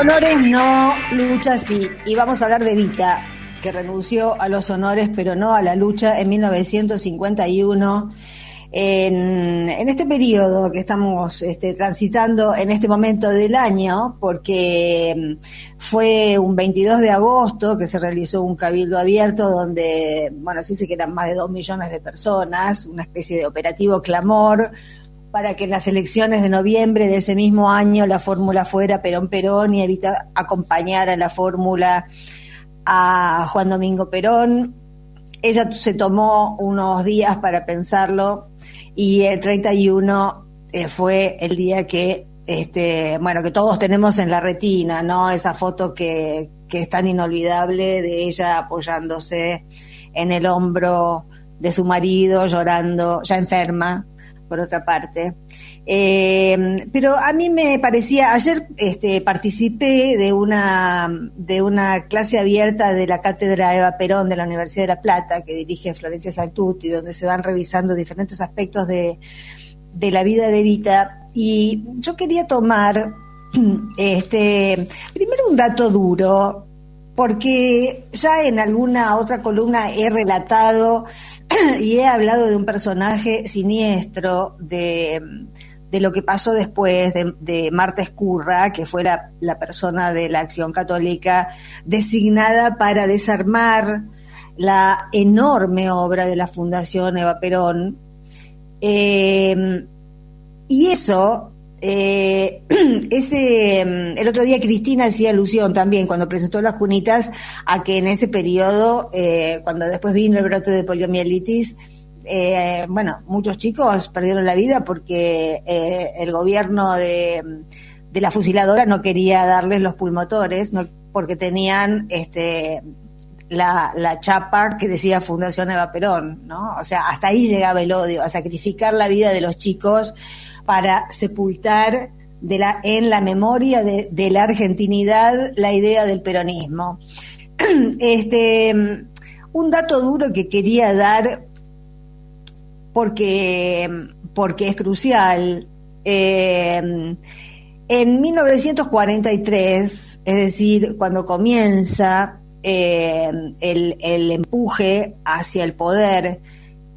Honores no, lucha sí. Y vamos a hablar de Evita, que renunció a los honores, pero no a la lucha en 1951. En este periodo que estamos transitando en este momento del año, porque fue un 22 de agosto que se realizó un cabildo abierto donde, bueno, se dice que eran más de 2 millones de personas, una especie de operativo clamor, para que en las elecciones de noviembre de ese mismo año la fórmula fuera Perón-Perón y Evita acompañara la fórmula a Juan Domingo Perón. Ella se tomó unos días para pensarlo y el 31 fue el día que, que todos tenemos en la retina, ¿no? Esa foto que es tan inolvidable de ella apoyándose en el hombro de su marido, llorando, ya enferma, por otra parte. Pero a mí me parecía, ayer participé de una clase abierta de la cátedra Eva Perón de la Universidad de La Plata, que dirige Florencia Santuti, donde se van revisando diferentes aspectos de la vida de Evita, y yo quería tomar primero un dato duro, porque ya en alguna otra columna he relatado y he hablado de un personaje siniestro de lo que pasó después de Marta Ezcurra, que fue la persona de la Acción Católica designada para desarmar la enorme obra de la Fundación Eva Perón. Y eso, el otro día Cristina hacía alusión también cuando presentó las cunitas a que en ese periodo, cuando después vino el brote de poliomielitis, muchos chicos perdieron la vida porque el gobierno de la fusiladora no quería darles los pulmotores, no, porque tenían la chapa que decía Fundación Eva Perón, ¿no? O sea, hasta ahí llegaba el odio, a sacrificar la vida de los chicos para sepultar en la memoria de la argentinidad la idea del peronismo. Un dato duro que quería dar porque es crucial. En 1943, es decir, cuando comienza el empuje hacia el poder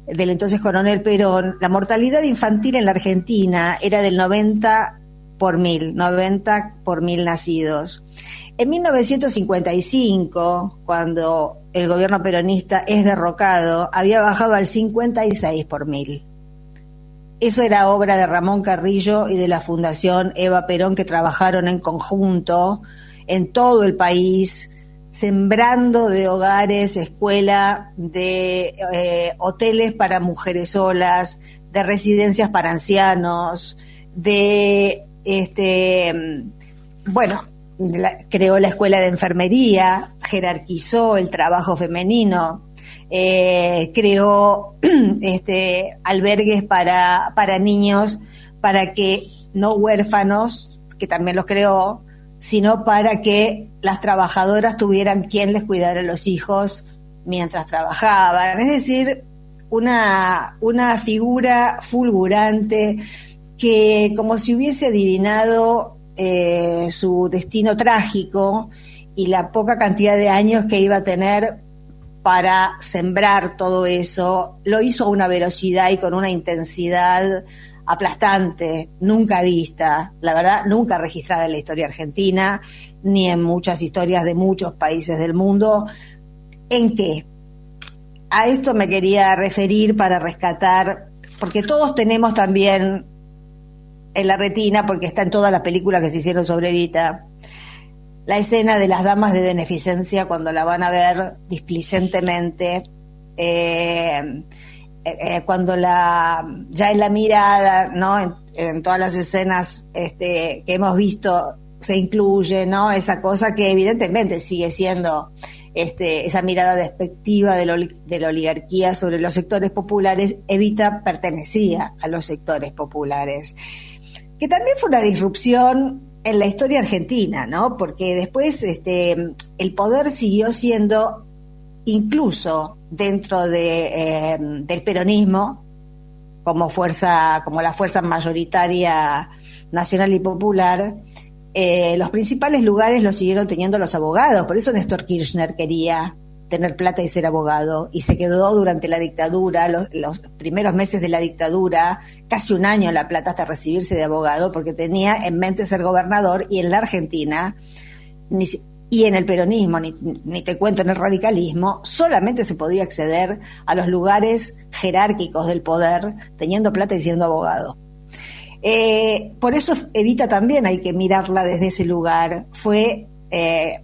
del entonces coronel Perón, la mortalidad infantil en la Argentina era del 90 por mil nacidos. En 1955, cuando el gobierno peronista es derrocado, había bajado al 56 por mil. Eso era obra de Ramón Carrillo y de la Fundación Eva Perón, que trabajaron en conjunto en todo el país, sembrando de hogares, escuela, de hoteles para mujeres solas, de residencias para ancianos, creó la escuela de enfermería, jerarquizó el trabajo femenino, creó albergues para niños, para que no huérfanos, que también los creó, sino para que las trabajadoras tuvieran quien les cuidara a los hijos mientras trabajaban. Es decir, una figura fulgurante que, como si hubiese adivinado su destino trágico y la poca cantidad de años que iba a tener para sembrar todo eso, lo hizo a una velocidad y con una intensidad aplastante, nunca vista, la verdad, nunca registrada en la historia argentina, ni en muchas historias de muchos países del mundo. ¿En qué? A esto me quería referir para rescatar, porque todos tenemos también en la retina, porque está en todas las películas que se hicieron sobre Evita, la escena de las damas de beneficencia cuando la van a ver displicentemente, cuando ya en la mirada, ¿no? En todas las escenas que hemos visto se incluye, ¿no? Esa cosa que evidentemente sigue siendo esa mirada despectiva de la oligarquía sobre los sectores populares. Evita pertenecía a los sectores populares, que también fue una disrupción en la historia argentina, ¿no? Porque después el poder siguió siendo, incluso dentro del peronismo, como la fuerza mayoritaria nacional y popular, los principales lugares los siguieron teniendo los abogados. Por eso Néstor Kirchner quería tener plata y ser abogado, y se quedó durante la dictadura, los primeros meses de la dictadura, casi un año en La Plata hasta recibirse de abogado, porque tenía en mente ser gobernador, y en la Argentina, y en el peronismo, ni te cuento en el radicalismo, solamente se podía acceder a los lugares jerárquicos del poder teniendo plata y siendo abogado. Por eso Evita también hay que mirarla desde ese lugar. Fue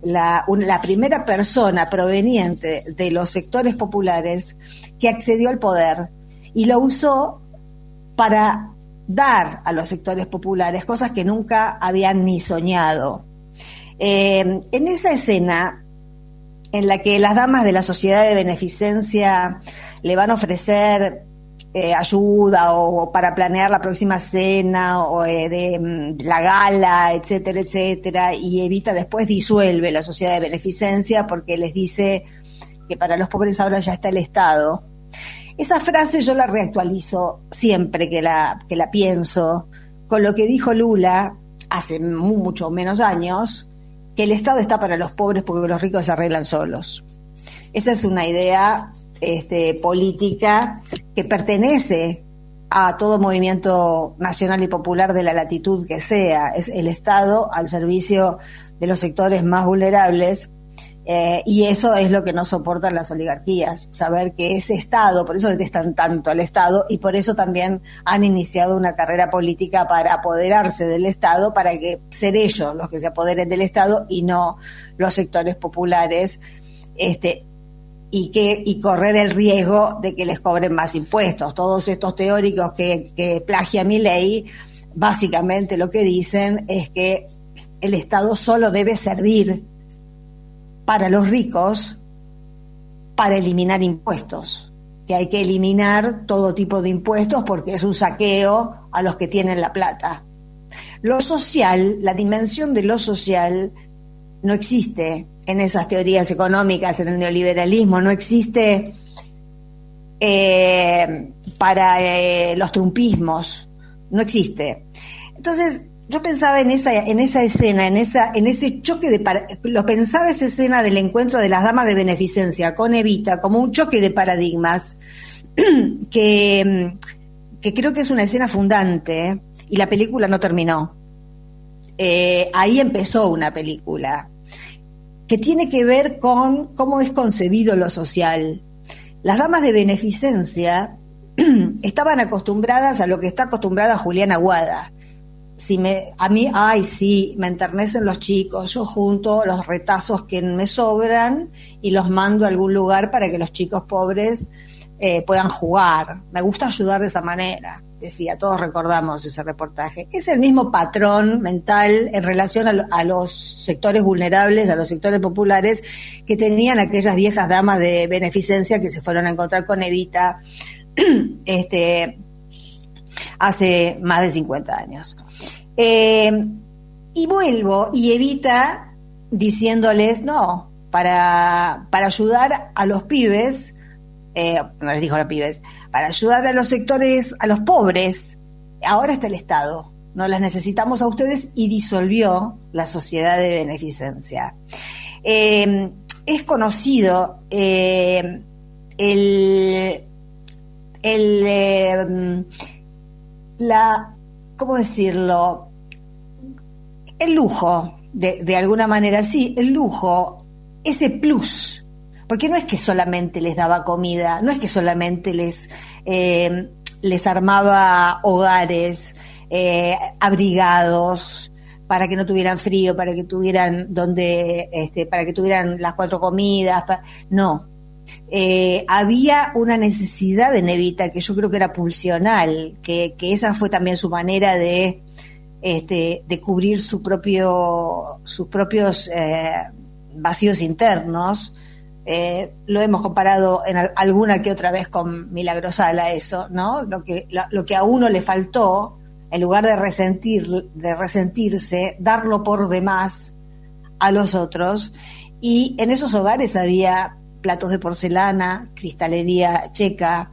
la primera persona proveniente de los sectores populares que accedió al poder y lo usó para dar a los sectores populares cosas que nunca habían ni soñado. En esa escena en la que las damas de la sociedad de beneficencia le van a ofrecer ayuda o para planear la próxima cena o de la gala, etcétera, etcétera, y Evita después disuelve la sociedad de beneficencia porque les dice que para los pobres ahora ya está el Estado. Esa frase yo la reactualizo siempre que la pienso con lo que dijo Lula hace mucho menos años, que el Estado está para los pobres porque los ricos se arreglan solos. Esa es una idea política que pertenece a todo movimiento nacional y popular de la latitud que sea. Es el Estado al servicio de los sectores más vulnerables, y eso es lo que no soportan las oligarquías, saber que ese Estado, por eso detestan tanto al Estado y por eso también han iniciado una carrera política para apoderarse del Estado, para que ser ellos los que se apoderen del Estado y no los sectores populares, y correr el riesgo de que les cobren más impuestos. Todos estos teóricos que plagia Milei, básicamente lo que dicen es que el Estado solo debe servir para los ricos para eliminar impuestos, que hay que eliminar todo tipo de impuestos porque es un saqueo a los que tienen la plata. Lo social, la dimensión de lo social, no existe en esas teorías económicas, en el neoliberalismo, no existe para los trumpismos, no existe. Entonces, yo pensaba en esa escena, en ese choque lo pensaba esa escena del encuentro de las damas de beneficencia con Evita como un choque de paradigmas que creo que es una escena fundante, y la película no terminó. Ahí empezó una película que tiene que ver con cómo es concebido lo social. Las damas de beneficencia estaban acostumbradas a lo que está acostumbrada Juliana Aguada. A mí, me enternecen los chicos, yo junto los retazos que me sobran y los mando a algún lugar para que los chicos pobres puedan jugar. Me gusta ayudar de esa manera, decía, todos recordamos ese reportaje. Es el mismo patrón mental en relación a los sectores vulnerables, a los sectores populares que tenían aquellas viejas damas de beneficencia que se fueron a encontrar con Evita hace más de 50 años. Y vuelvo, y Evita diciéndoles, no, para ayudar a los pibes, no les dijo a los pibes, para ayudar a los sectores, a los pobres, ahora está el Estado, no las necesitamos a ustedes, y disolvió la sociedad de beneficencia. Es conocido ¿cómo decirlo? El lujo, de alguna manera, sí, el lujo, ese plus, porque no es que solamente les daba comida, no es que solamente les armaba hogares abrigados para que no tuvieran frío, para que tuvieran para que tuvieran las 4 comidas, no. Había una necesidad en Evita que yo creo que era pulsional, que esa fue también su manera de cubrir sus propios vacíos internos. Lo hemos comparado en alguna que otra vez con Milagrosala, eso, ¿no? Lo que a uno le faltó, en lugar de resentirse, darlo por demás a los otros. Y en esos hogares había platos de porcelana, cristalería checa,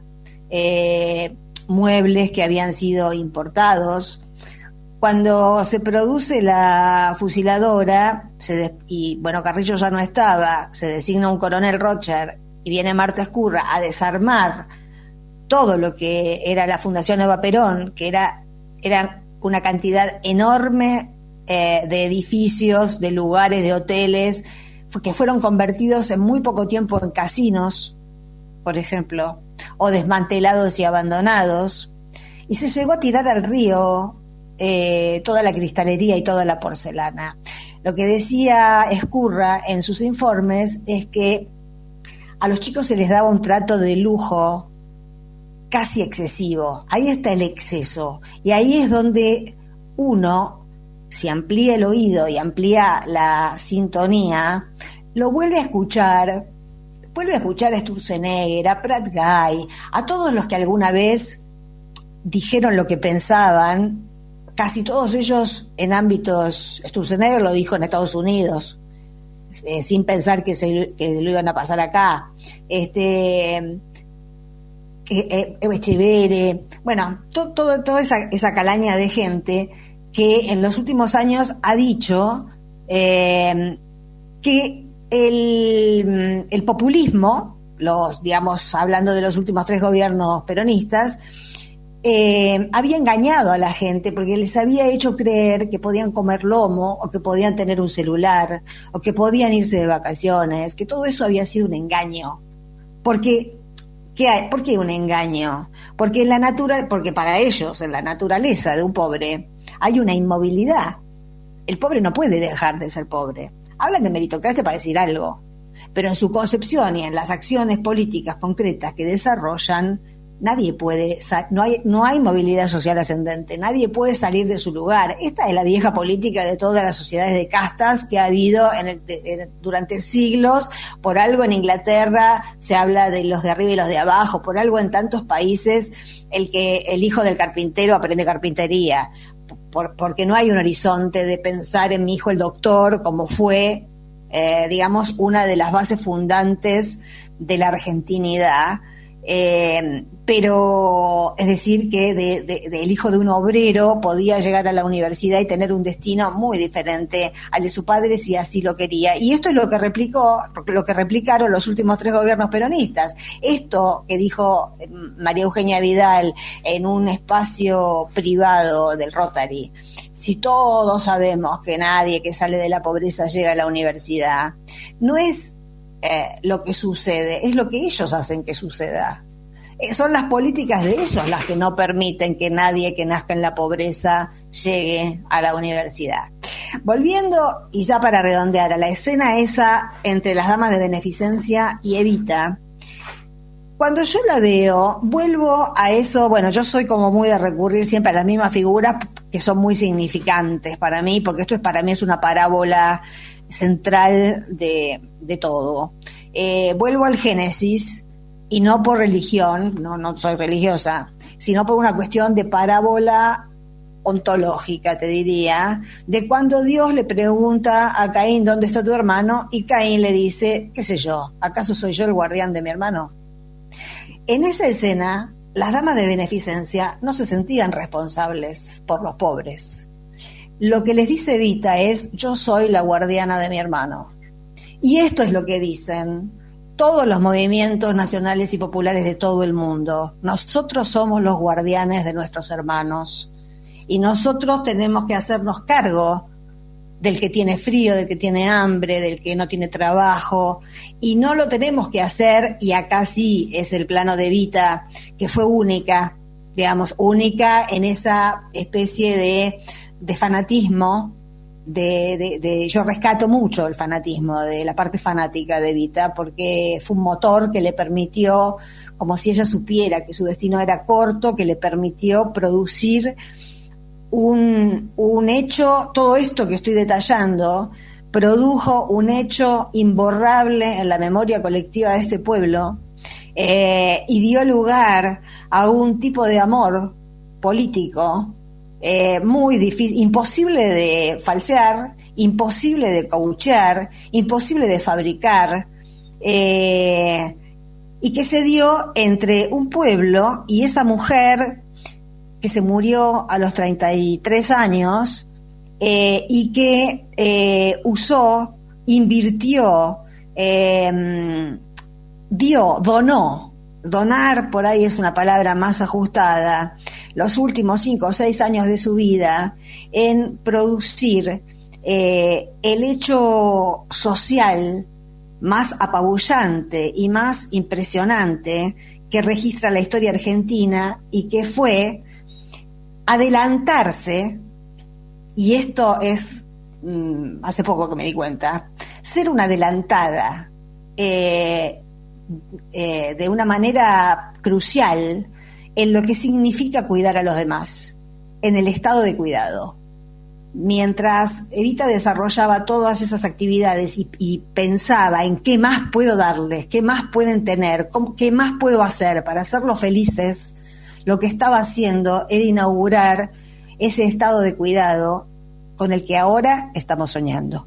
muebles que habían sido importados, Cuando se produce la fusiladora, y bueno, Carrillo ya no estaba, se designa un coronel Rocher y viene Marta Ezcurra a desarmar todo lo que era la Fundación Eva Perón, que era una cantidad enorme de edificios, de lugares, de hoteles, que fueron convertidos en muy poco tiempo en casinos, por ejemplo, o desmantelados y abandonados, y se llegó a tirar al río toda la cristalería y toda la porcelana. Lo que decía Ezcurra en sus informes es que a los chicos se les daba un trato de lujo casi excesivo. Ahí está el exceso, y ahí es donde uno, si amplía el oído y amplía la sintonía, lo vuelve a escuchar a Sturzenegger, a Pratt Guy, a todos los que alguna vez dijeron lo que pensaban, casi todos ellos en ámbitos, Sturzenegger lo dijo en Estados Unidos, sin pensar que lo iban a pasar acá, Echevere, bueno, toda esa calaña de gente que en los últimos años ha dicho que el populismo, digamos, hablando de los últimos 3 gobiernos peronistas, había engañado a la gente porque les había hecho creer que podían comer lomo, o que podían tener un celular, o que podían irse de vacaciones, que todo eso había sido un engaño. ¿Por qué un engaño? Porque porque para ellos, en la naturaleza de un pobre, hay una inmovilidad. El pobre no puede dejar de ser pobre. Hablan de meritocracia para decir algo, pero en su concepción y en las acciones políticas concretas que desarrollan, nadie puede, no hay movilidad social ascendente, nadie puede salir de su lugar. Esta es la vieja política de todas las sociedades de castas que ha habido durante siglos. Por algo en Inglaterra se habla de los de arriba y los de abajo, por algo en tantos países el hijo del carpintero aprende carpintería, porque no hay un horizonte de pensar en mi hijo el doctor, como fue, digamos, una de las bases fundantes de la argentinidad. Pero es decir que el hijo de un obrero podía llegar a la universidad y tener un destino muy diferente al de su padre si así lo quería, y esto es lo que replicaron los últimos 3 gobiernos peronistas. Esto que dijo María Eugenia Vidal en un espacio privado del Rotary: si todos sabemos que nadie que sale de la pobreza llega a la universidad, no es lo que sucede, es lo que ellos hacen que suceda. Son las políticas de ellos las que no permiten que nadie que nazca en la pobreza llegue a la universidad. Volviendo, y ya para redondear, a la escena esa entre las damas de beneficencia y Evita, cuando yo la veo, vuelvo a eso. Bueno, yo soy como muy de recurrir siempre a las mismas figuras que son muy significantes para mí, porque para mí es una parábola central de todo. Vuelvo al Génesis, y no por religión, no soy religiosa, sino por una cuestión de parábola ontológica, te diría, de cuando Dios le pregunta a Caín ¿dónde está tu hermano? Y Caín le dice, qué sé yo, ¿acaso soy yo el guardián de mi hermano? En esa escena, las damas de beneficencia no se sentían responsables por los pobres. Lo que les dice Evita es, yo soy la guardiana de mi hermano. Y esto es lo que dicen todos los movimientos nacionales y populares de todo el mundo. Nosotros somos los guardianes de nuestros hermanos, y nosotros tenemos que hacernos cargo del que tiene frío, del que tiene hambre, del que no tiene trabajo, y no lo tenemos que hacer, y acá sí es el plano de Evita, que fue única, digamos, única en esa especie de fanatismo. Yo rescato mucho el fanatismo, de la parte fanática de Evita, porque fue un motor que le permitió, como si ella supiera que su destino era corto, que le permitió producir un hecho. Todo esto que estoy detallando produjo un hecho imborrable en la memoria colectiva de este pueblo, y dio lugar a un tipo de amor político muy difícil, imposible de falsear, imposible de cauchear, imposible de fabricar, y que se dio entre un pueblo y esa mujer que se murió a los 33 años y que usó, invirtió, donó. Donar, por ahí es una palabra más ajustada, los últimos 5 o 6 años de su vida en producir el hecho social más apabullante y más impresionante que registra la historia argentina, y que fue adelantarse, y esto es hace poco que me di cuenta, ser una adelantada de una manera crucial en lo que significa cuidar a los demás, en el estado de cuidado. Mientras Evita desarrollaba todas esas actividades y pensaba en qué más puedo darles, qué más pueden tener, qué más puedo hacer para hacerlos felices, lo que estaba haciendo era inaugurar ese estado de cuidado con el que ahora estamos soñando.